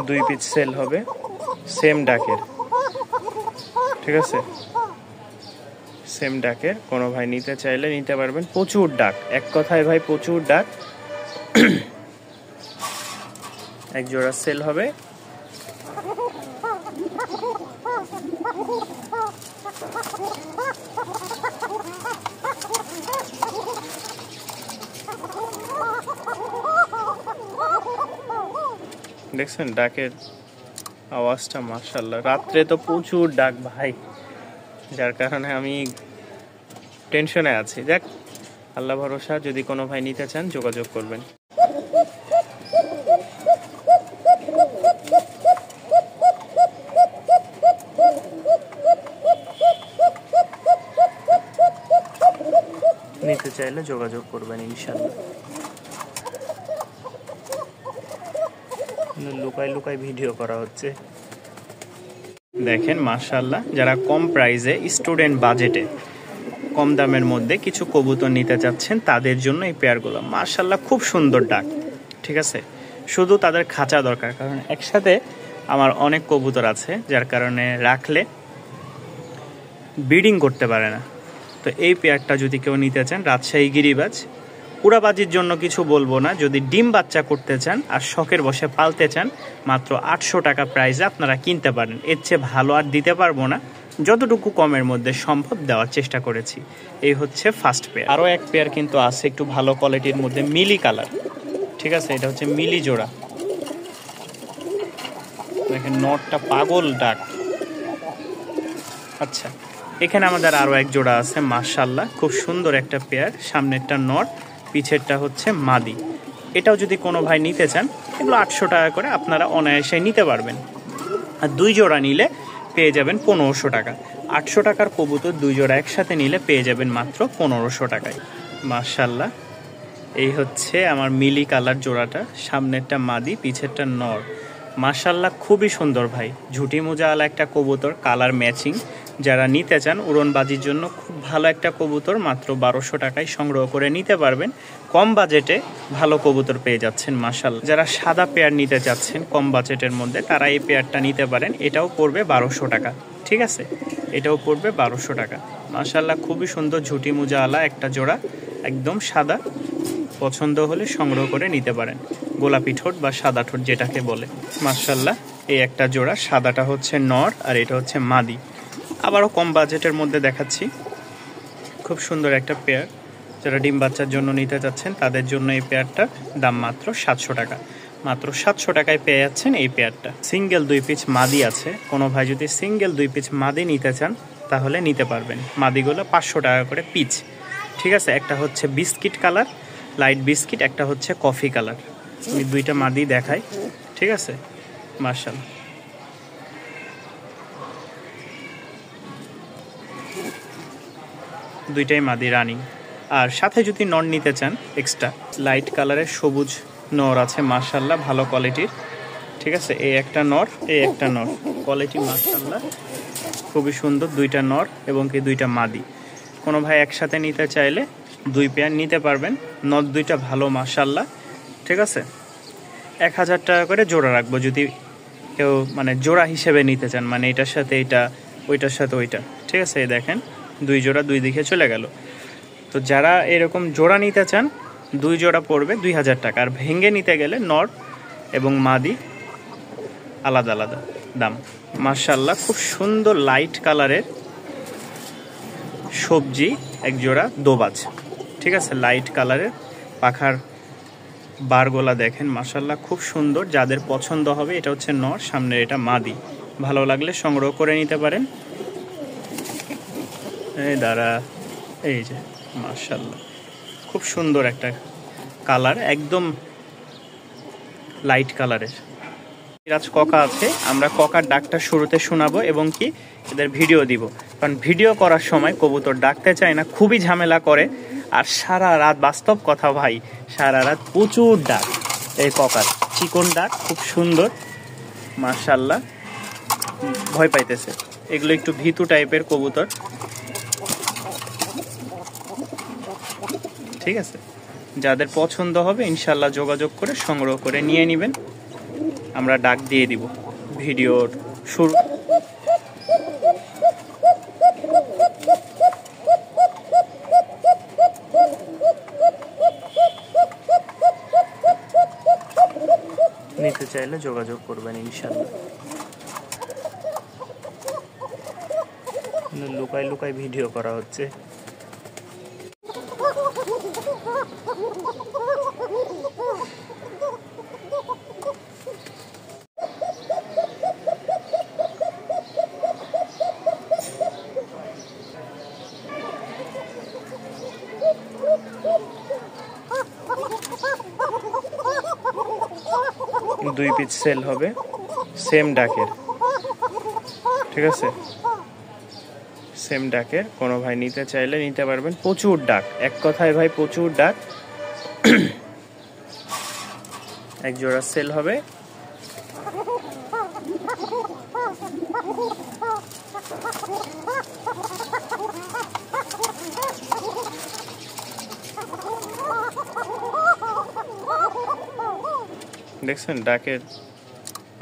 2 piece sell হবে same ডাকের, ঠিক আছে? সেম ডাকের কোনো ভাই নিতে চাইলে নিতে পারবেন। প্রচুর ডাক, এক কথায় ভাই প্রচুর ডাক। এক জোড়া সেল হবে। দেখছেন ডাকের আওয়াজটা, মাশাআল্লাহ। রাত্রে তো প্রচুর ডাক ভাই, যার কারণে আমি টেনশনে আছি। দেখ, আল্লাহ ভরসা, যদি কোনো ভাই নিতে চান যোগাযোগ করবেন। নিতে চাইলে যোগাযোগ করবেন ইনশাআল্লাহ। লুকাই লুকাই ভিডিও করা হচ্ছে। দেখেন মাশাআল্লাহ, যারা কম প্রাইসে স্টুডেন্ট বাজেটে কম দামের মধ্যে কিছু কবুতর নিতে চাচ্ছেন তাদের জন্য এই পেয়ারগুলো। মাশাআল্লাহ খুব সুন্দর ডাক, ঠিক আছে? শুধু তাদের খাঁচা দরকার, কারণ একসাথে আমার অনেক কবুতর আছে, যার কারণে রাখলে ব্রিডিং করতে পারে না। তো এই পেয়ারটা যদি কেউ নিতে চান, রাজশাহী গিরিবাজ, উড়াবাজির জন্য কিছু বলবো না, যদি ডিম বাচ্চা করতে চান আর শখের বসে পালতে চান, মাত্র 800 টাকা প্রাইসে আপনারা কিনতে পারেন। এর চেয়ে ভালো আর দিতে পারবো না, যতটুকু কমের মধ্যে সম্ভব দেওয়ার চেষ্টা করেছি। এই হচ্ছে ফার্স্ট পেয়ার। আরও এক পেয়ার কিন্তু আছে একটু ভালো কোয়ালিটির মধ্যে, মিলি কালার, ঠিক আছে? এটা হচ্ছে মিলি জোড়া। দেখেন নটটা পাগল ডাক। আচ্ছা, এখানে আমাদের আরও এক জোড়া আছে, মাশাআল্লাহ খুব সুন্দর একটা পেয়ার। সামনেরটা নট, পিছেরটা হচ্ছে মাদি। এটাও যদি কোনো ভাই নিতে চান, এগুলো 800 টাকা করে আপনারা অনায়াসে নিতে পারবেন। আর 2 জোড়া নিলে পেয়ে যাবেন 1500 টাকা। 800 টাকার কবুতর 2 জোড়া একসাথে নিলে পেয়ে যাবেন মাত্র 1500 টাকায়। মাশাআল্লাহ, এই হচ্ছে আমার মিলি কালার জোড়াটা। সামনেরটা মাদি, পিছেরটা নর। মাশাআল্লাহ খুবই সুন্দর ভাই, ঝুটি মোজাওয়ালা একটা কবুতর, কালার ম্যাচিং। যারা নিতে চান উড়নবাজির জন্য খুব ভালো একটা কবুতর, মাত্র 1200 টাকায় সংগ্রহ করে নিতে পারবেন। কম বাজেটে ভালো কবুতর পেয়ে যাচ্ছেন মাশাআল্লাহ। যারা সাদা পেয়ার নিতে চাচ্ছেন কম বাজেটের মধ্যে, তারা এই পেয়ারটা নিতে পারেন। এটাও পড়বে 1200 টাকা, ঠিক আছে? এটাও পড়বে 1200 টাকা। মাশাআল্লাহ খুবই সুন্দর ঝুটি মোজাওয়ালা একটা জোড়া, একদম সাদা। পছন্দ হলে সংগ্রহ করে নিতে পারেন। গোলাপি ঠোঁট বা সাদা ঠোঁট যেটাকে বলে। মাশাআল্লাহ এই একটা জোড়া, সাদাটা হচ্ছে নর আর এটা হচ্ছে মাদি। আবারও কম বাজেটের মধ্যে দেখাচ্ছি, খুব সুন্দর একটা পেয়ার। যারা ডিম বাচ্চার জন্য নিতে চাচ্ছেন তাদের জন্য এই পেয়ারটার দাম মাত্র 700 টাকা। মাত্র 700 টাকায় পেয়ে যাচ্ছেন এই পেয়ারটা। সিঙ্গেল 2 পিস মাদি আছে, কোনো ভাই যদি সিঙ্গেল 2 পিস মাদি নিতে চান তাহলে নিতে পারবেন। মাদিগুলো 500 টাকা করে পিস, ঠিক আছে? একটা হচ্ছে বিস্কিট কালার, লাইট বিস্কিট, একটা হচ্ছে কফি কালার। আমি 2টা মাদি দেখাই, ঠিক আছে? মাশাআল্লাহ দুইটাই মাদি রানিং। আর সাথে যদি নর নিতে চান এক্সট্রা, লাইট কালারের সবুজ নর আছে মাশাআল্লাহ ভালো কোয়ালিটির, ঠিক আছে? এই একটা নর, এই একটা নর, কোয়ালিটি মাশাআল্লাহ খুবই সুন্দর। 2টা নর এবং কি 2টা মাদি। কোনো ভাই একসাথে নিতে চাইলে 2 পেয়ার নিতে পারবেন। নর 2টা ভালো মাশাআল্লাহ, ঠিক আছে? 1000 টাকা করে জোড়া রাখবো যদি কেউ মানে জোড়া হিসেবে নিতে চান, মানে এটার সাথে এটা, ওইটার সাথে ওইটা, ঠিক আছে? এই দেখেন 2 জোড়া 2 দিকে চলে গেল। তো যারা এরকম জোড়া নিতে চান 2 জোড়া পড়বে 2000 টাকা। আর ভেঙে নিতে গেলে নর এবং মাদি আলাদা আলাদা দাম। মাশাআল্লাহ খুব সুন্দর লাইট কালারের সবজি এক জোড়া দোবাজ, ঠিক আছে? লাইট কালারের পাখার বারগোলা দেখেন মাশাআল্লাহ খুব সুন্দর। যাদের পছন্দ হবে, এটা হচ্ছে নর, সামনে এটা মাদি। ভালো লাগলে সংগ্রহ করে নিতে পারেন। এই দাঁড়া, এই যে মাশাআল্লাহ খুব সুন্দর একটা কালার, একদম লাইট কালারের। রাজ ককা আছে, আমরা ককার ডাকটা শুরুতে শোনাবো এবং কি এদের ভিডিও দিব। কারণ ভিডিও করার সময় কবুতর ডাকতে চায় না, খুবই ঝামেলা করে। আর সারা রাত, বাস্তব কথা ভাই, সারা রাত প্রচুর ডাক। এই ককার চিকন ডাক, খুব সুন্দর মাশাআল্লাহ, ভয় পাইতেছে। এগুলো একটু ভীতু টাইপের কবুতর, ঠিক আছে? যাদের পছন্দ হবে ইনশাল্লাহ যোগাযোগ করে সংগ্রহ করে নিয়ে নেবেন। আমরা ডাক দিয়ে দিব ভিডিওর শুরু। নিতে চাইলে যোগাযোগ করবেন ইনশাআল্লাহ। লুকাই লুকাই ভিডিও করা হচ্ছে। দুই পিস সেল হবে সেম ডাকের, ঠিক আছে? সেম ডাকের কোনো ভাই নিতে চাইলে নিতে পারবেন। প্রচুর ডাক, এক কথায় ভাই প্রচুর ডাক। এক জোড়া সেল হবে। দেখছেন ডাকের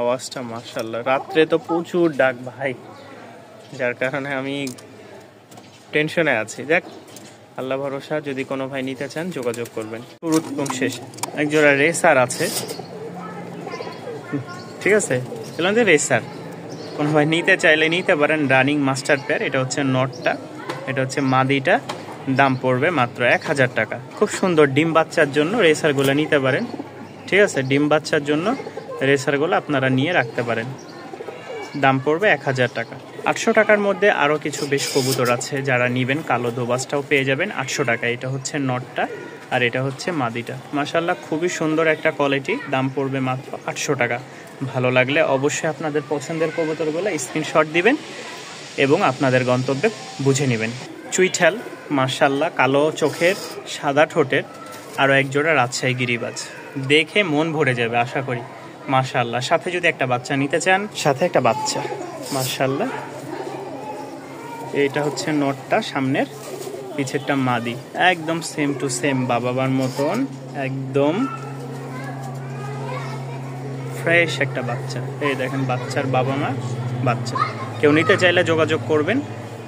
আওয়াজটা? মাশাআল্লাহ, রাত্রে তো প্রচুর ডাক ভাই, যার কারণে আমি টেনশনে আছি। দেখ, আল্লাহ ভরসা, যদি কোনো ভাই নিতে চান যোগাযোগ করবেন। শুরু শেষে এক জোড়া রেসার আছে, ঠিক আছে? এলাম যে রেসার, কোনো ভাই নিতে চাইলে নিতে পারেন। Running master pair. এটা হচ্ছে নটটা, এটা হচ্ছে মাদিটা। দাম পড়বে মাত্র 1000 টাকা। খুব সুন্দর ডিম বাচ্চার জন্য রেসারগুলো নিতে পারেন, ঠিক আছে? ডিম বাচ্চার জন্য রেসারগুলো আপনারা নিয়ে রাখতে পারেন। দাম পড়বে 1000 টাকা। 800 টাকার মধ্যে আরও কিছু বেশ কবুতর আছে, যারা নেবেন কালো দোবাসটাও পেয়ে যাবেন 800 টাকা। এটা হচ্ছে নটটা আর এটা হচ্ছে মাদিটা। মাশাআল্লাহ, খুবই সুন্দর একটা কোয়ালিটি। দাম পড়বে মাত্র 800 টাকা। ভালো লাগলে অবশ্যই আপনাদের পছন্দের কবুতরগুলো স্ক্রিনশট দিবেন এবং আপনাদের গন্তব্যে বুঝে নেবেন। চুইঠাল, মাশাআল্লাহ, কালো চোখের সাদা ঠোঁটের আরও এক জোড়া রাজশাহী গিরিবাজ। দেখে মন ভরে যাবে আশা করি। মাশাআল্লাহ, সাথে যদি একটা বাচ্চা নিতে চান, সাথে একটা বাচ্চা। মাশাআল্লাহ, এইটা হচ্ছে নটটা সামনের, পিছেরটা মাদি। একদম সেম টু সেম বাবার মতন, একদম ফ্রেশ একটা বাচ্চা। এই দেখেন বাচ্চার বাবা মা বাচ্চা। কেউ নিতে চাইলে যোগাযোগ করবেন।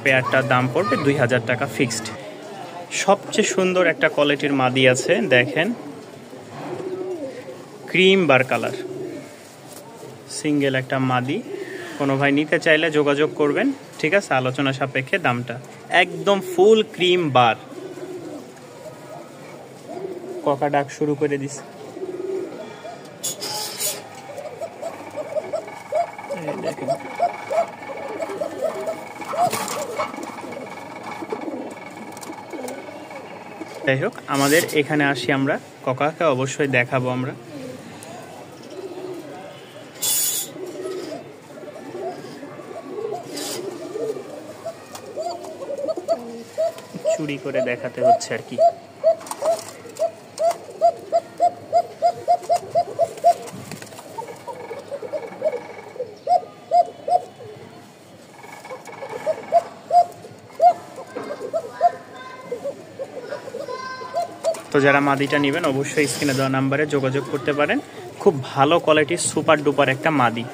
পেয়ারটার দাম পড়বে 2000 টাকা ফিক্সড। সবচেয়ে সুন্দর একটা কোয়ালিটির মাদি আছে, দেখেন, ক্রিম বার কালার, সিঙ্গেল একটা মাদি। কোনো ভাই নিতে চাইলে যোগাযোগ করবেন, ঠিক আছে? আলোচনা সাপেক্ষে দামটা। একদম ফুল ক্রিম বার। ককা ডাক শুরু করে দিছে। দেখেন, যাই হোক, আমাদের এখানে আসি আমরা, ককাকে অবশ্যই দেখাবো আমরা। চুরি করে দেখাতে হচ্ছে আর কি। তো যারা মাদিটা নেবেন অবশ্যই স্ক্রিনে দেওয়া নাম্বারে যোগাযোগ করতে পারেন। খুব ভালো কোয়ালিটির সুপার ডুপার একটা মাদি।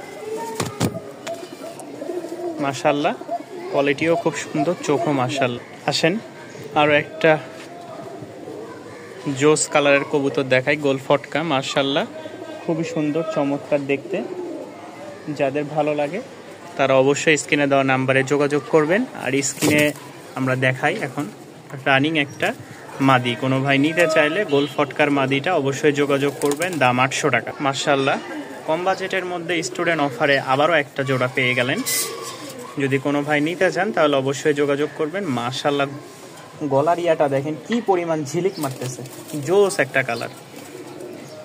মাশাআল্লাহ, কোয়ালিটিও খুব সুন্দর, চোখও মাশাআল্লাহ। আসেন আরও একটা জোস কালারের কবুতর দেখাই, গোল ফটকা। মাশাআল্লাহ, খুবই সুন্দর, চমৎকার দেখতে। যাদের ভালো লাগে তারা অবশ্যই স্ক্রিনে দেওয়া নাম্বারে যোগাযোগ করবেন। আর স্ক্রিনে আমরা দেখাই এখন রানিং একটা মাদি। কোনো ভাই নিতে চাইলে গোল ফটকার মাদিটা অবশ্যই যোগাযোগ করবেন। দাম 800 টাকা। মাশাআল্লাহ, কম বাজেটের মধ্যে স্টুডেন্ট অফারে আবারও একটা জোড়া পেয়ে গেলেন। যদি কোনো ভাই নিতে চান তাহলে অবশ্যই যোগাযোগ করবেন। মাশাআল্লাহ, গলার ইয়াটা দেখেন কি পরিমাণ ঝিলিক মারতেছে, জোস একটা কালার।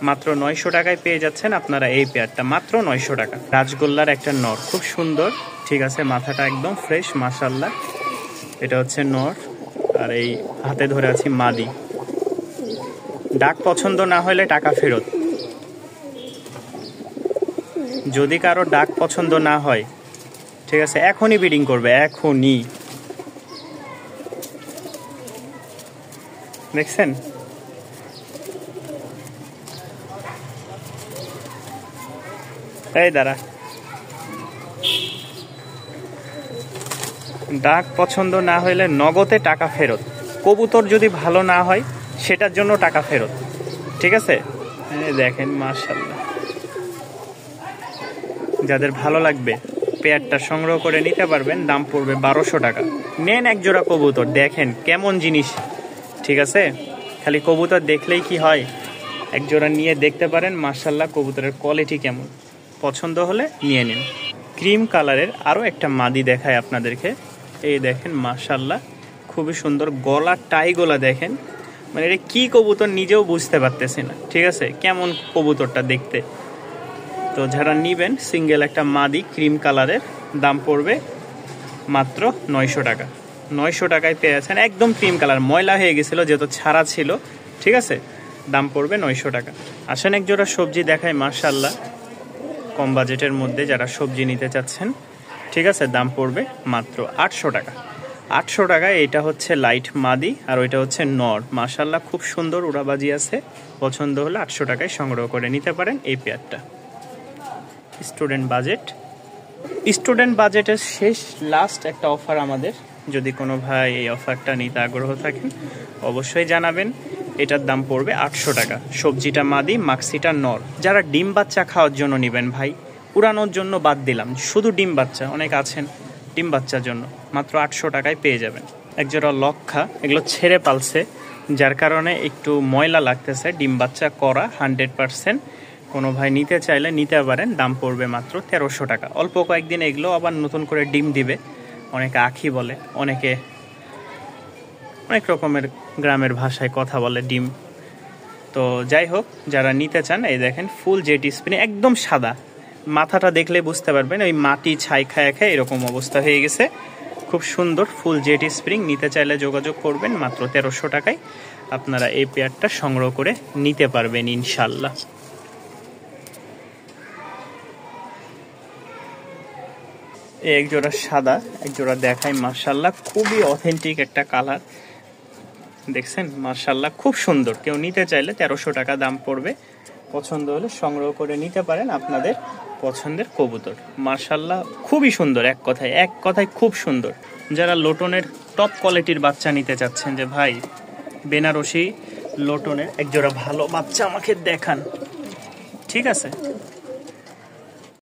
মাত্র 900 টাকায় পেয়ে যাচ্ছেন আপনারা এই পেয়ারটা, মাত্র 900 টাকা। রাজগোল্লার একটা নর, খুব সুন্দর, ঠিক আছে? মাথাটা একদম ফ্রেশ, মাশাআল্লাহ। এটা হচ্ছে নর আর এই হাতে ধরে আছি মাদি। ডাক পছন্দ না হলে টাকা ফেরত। যদি কারো ডাক পছন্দ না হয়, ঠিক আছে, এখনই বিডিং করবে, এখনই। দেখছেন? এই দাঁড়া, ডাক পছন্দ না হইলে নগদে টাকা ফেরত। কবুতর যদি ভালো না হয় সেটার জন্য টাকা ফেরত, ঠিক আছে? দেখেন মাশাআল্লাহ, যাদের ভালো লাগবে পেয়ারটা সংগ্রহ করে নিতে পারবেন। দাম পড়বে 1200 টাকা। নেন এক জোড়া কবুতর, দেখেন কেমন জিনিস, ঠিক আছে? খালি কবুতর দেখলেই কি হয়, এক জোড়া নিয়ে দেখতে পারেন মাশাআল্লাহ কবুতরের কোয়ালিটি কেমন। পছন্দ হলে নিয়ে নিন। ক্রিম কালারের আরও একটা মাদি দেখায় আপনাদেরকে। এই দেখেন মাশাআল্লাহ খুবই সুন্দর, গলা টাই গলা দেখেন, মানে এটা কি কবুতর নিজেও বুঝতে পারতেছি না, ঠিক আছে? কেমন কবুতরটা দেখতে। তো যারা নিবেন সিঙ্গেল একটা মাদি ক্রিম কালারের, দাম পড়বে মাত্র 900 টাকা। 900 টাকায় পেয়েছেন, একদম ক্রিম কালার, ময়লা হয়ে গেছিল যেহেতু ছাড়া ছিল, ঠিক আছে? দাম পড়বে 900 টাকা। আসেন এক জোড়া সবজি দেখায় মাশাআল্লাহ, কম বাজেটের মধ্যে যারা সবজি নিতে চাচ্ছেন, ঠিক আছে? দাম পড়বে মাত্র 800 টাকা। 800 টাকায় এটা হচ্ছে লাইট মাদি আর ওইটা হচ্ছে নর। মাশাআল্লাহ খুব সুন্দর উড়াবাজি আছে। পছন্দ হলে 800 টাকায় সংগ্রহ করে নিতে পারেন এই পেয়ারটা। স্টুডেন্ট বাজেটের শেষ লাস্ট একটা অফার আমাদের, যদি কোনো ভাই এই অফারটা নিতে আগ্রহ থাকেন অবশ্যই জানাবেন। এটার দাম পড়বে 800 টাকা। সবজিটা মাদি, মাক্সিটা নর। যারা ডিম বাচ্চা খাওয়ার জন্য নেবেন ভাই, উড়ানোর জন্য বাদ দিলাম, শুধু ডিম বাচ্চা, অনেক আছেন ডিম বাচ্চার জন্য, মাত্র 800 টাকায় পেয়ে যাবেন। একজোড়া লক্ষা, এগুলো ছেড়ে পালছে যার কারণে একটু ময়লা লাগতেছে, ডিম বাচ্চা করা 100%। কোনো ভাই নিতে চাইলে নিতে পারেন, দাম পড়বে মাত্র 1300 টাকা। অল্প কয়েকদিন এগুলো আবার নতুন করে ডিম দিবে, অনেকে আখি বলে, অনেকে অনেক রকমের গ্রামের ভাষায় কথা বলে ডিম। তো যাই হোক, যারা নিতে চান এই দেখেন ফুল জেটি স্প্রিং, একদম সাদা, মাথাটা দেখলে বুঝতে পারবেন ওই মাটি ছাই খায় খায় এরকম অবস্থা হয়ে গেছে। খুব সুন্দর ফুল জেটি স্প্রিং, নিতে চাইলে যোগাযোগ করবেন। মাত্র 1300 টাকায় আপনারা এই পেয়ারটা সংগ্রহ করে নিতে পারবেন ইনশাল্লাহ। এক জোড়া সাদা, এক জোড়া দেখাই মাশাআল্লাহ, খুবই অথেন্টিক একটা কালার, দেখছেন মাশাআল্লাহ খুব সুন্দর। কেউ নিতে চাইলে 1300 টাকা দাম পড়বে। পছন্দ হলে সংগ্রহ করে নিতে পারেন আপনাদের পছন্দের কবুতর। মাশাআল্লাহ খুবই সুন্দর, এক কথায় খুব সুন্দর। যারা লোটনের টপ কোয়ালিটির বাচ্চা নিতে চাচ্ছেন, যে ভাই বেনারসি লোটনের এক জোড়া ভালো বাচ্চা আমাকে দেখান, ঠিক আছে?